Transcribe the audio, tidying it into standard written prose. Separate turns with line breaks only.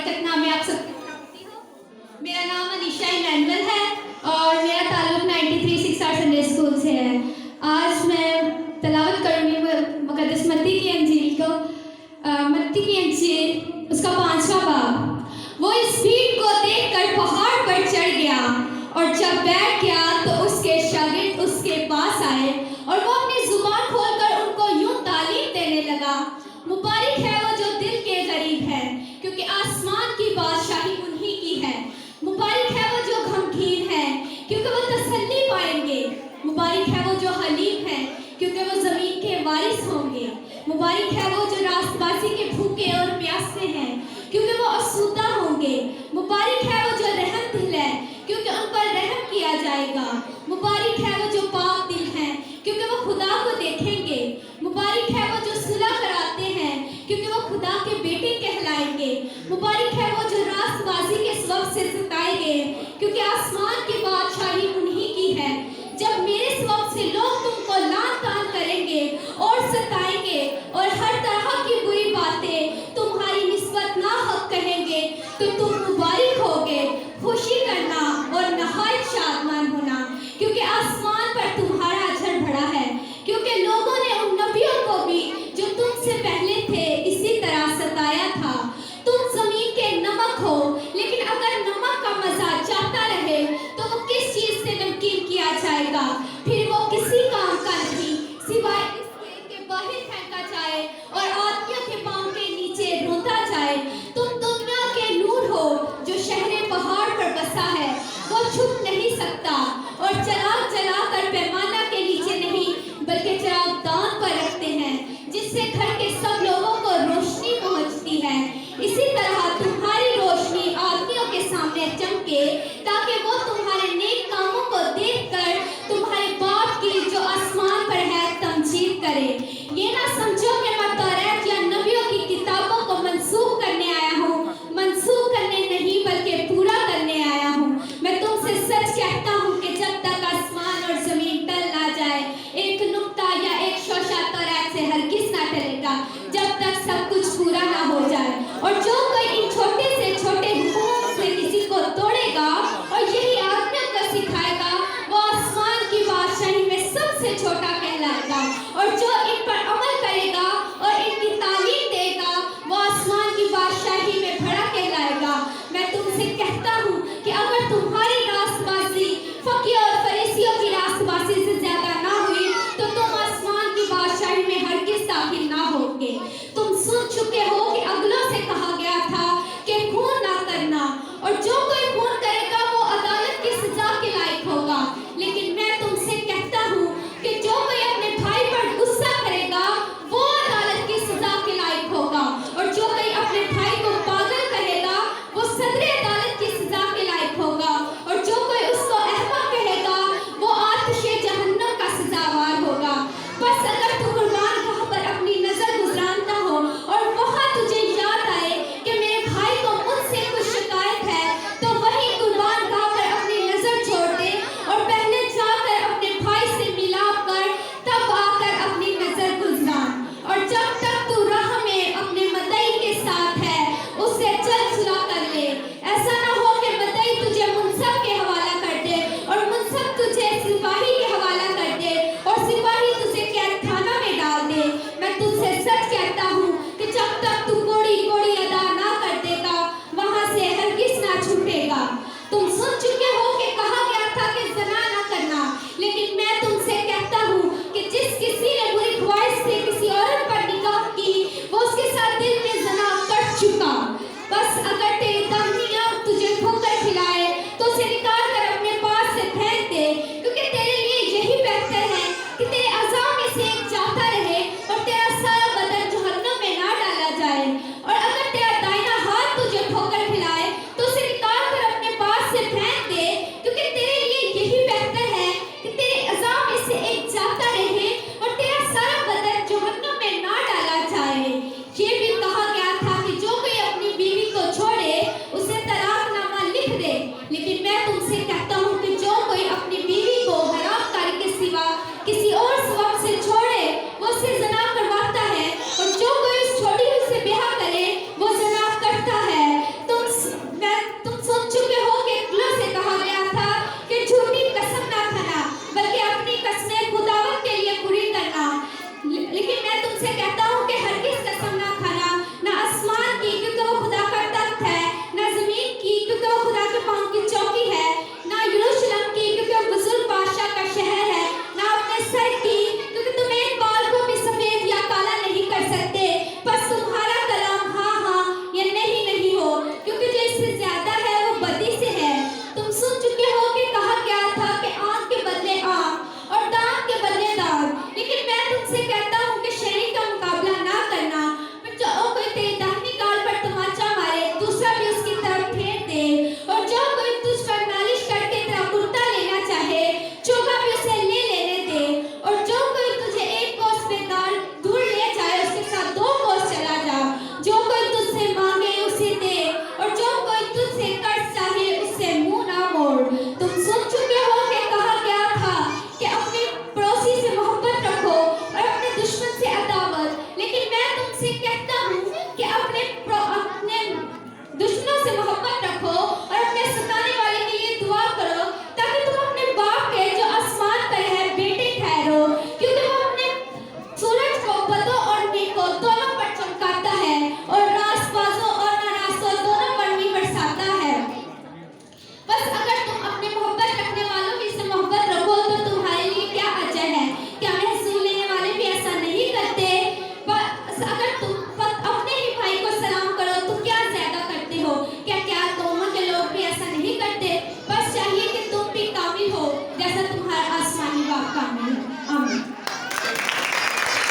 तक नाम आप सबके सामने हो। मेरा नाम अनीशा इमैनुअल है और मेरा ताल्लुक 93 सिक्स संडे स्कूल से है। आज मैं तलावत करूँगी मुक़द्दस मत्ती की अंजील को। मत्ती की अंजील उसका 5वां बाब। वो इस भीड़ को देखकर पहाड़ पर चढ़ गया और जब बैठ गया तो उसके शागिर्द उसके पास आए और वो अपनी जुबान खोलकर उनको यूं तालीम देने लगा, मुबारक है वो जो दिल के करीब है, क्योंकि आसमान की बादशाही उन्हीं की है। मुबारक है वो जो गमगीन है, क्योंकि वो तसल्ली पाएंगे। मुबारक है वो जो हलीम है, क्योंकि वो ज़मीन के वारिस होंगे। मुबारक है वो जो रास्तबाज़ी के भूखे और प्यासे हैं, क्योंकि वो आसूदा होंगे। मुबारक है वो जो रहम दिल है, क्योंकि उन पर रहम किया जाएगा। मुबारक है वो जो पाक दिल हैं, क्योंकि वो खुदा को देखेंगे। मुबारक है वो जो सुलह कराते हैं, क्योंकि वो खुदा के बेटे कहलाएंगे। मुबारक है वो जो रास्तबाज़ी के सबब से सताएंगे, क्योंकि आसमान की बादशाही उन्हीं की है। जब मेरे सबब से लोग तुमको लान तान करेंगे और सताएंगे और हर तरह की बुरी बातें तुम्हारी निस्बत नाहक कहेंगे, तो तुम मुबारक होगे। खुशी करना और नहायत शादमान होना, क्योंकि आसमान पर तुम्हारा अजर बढ़ा है। क्योंकि लोगों ने उन नबियों को भी जो तुमसे पहले थे इसी तरह सताया था। तुम जमीन के नमक हो, लेकिन अगर नमक का मजा जाता रहे तो वो किस चीज से नमकीन किया जाएगा? फिर वो किसी काम का नहीं, सिवाय इसके कि बाहर फेंका जाए और आदमियों के पांव के नीचे रोता जाए। तुम दुनिया के नूर हो जो शहरे पहाड़ पर बसा सिंह का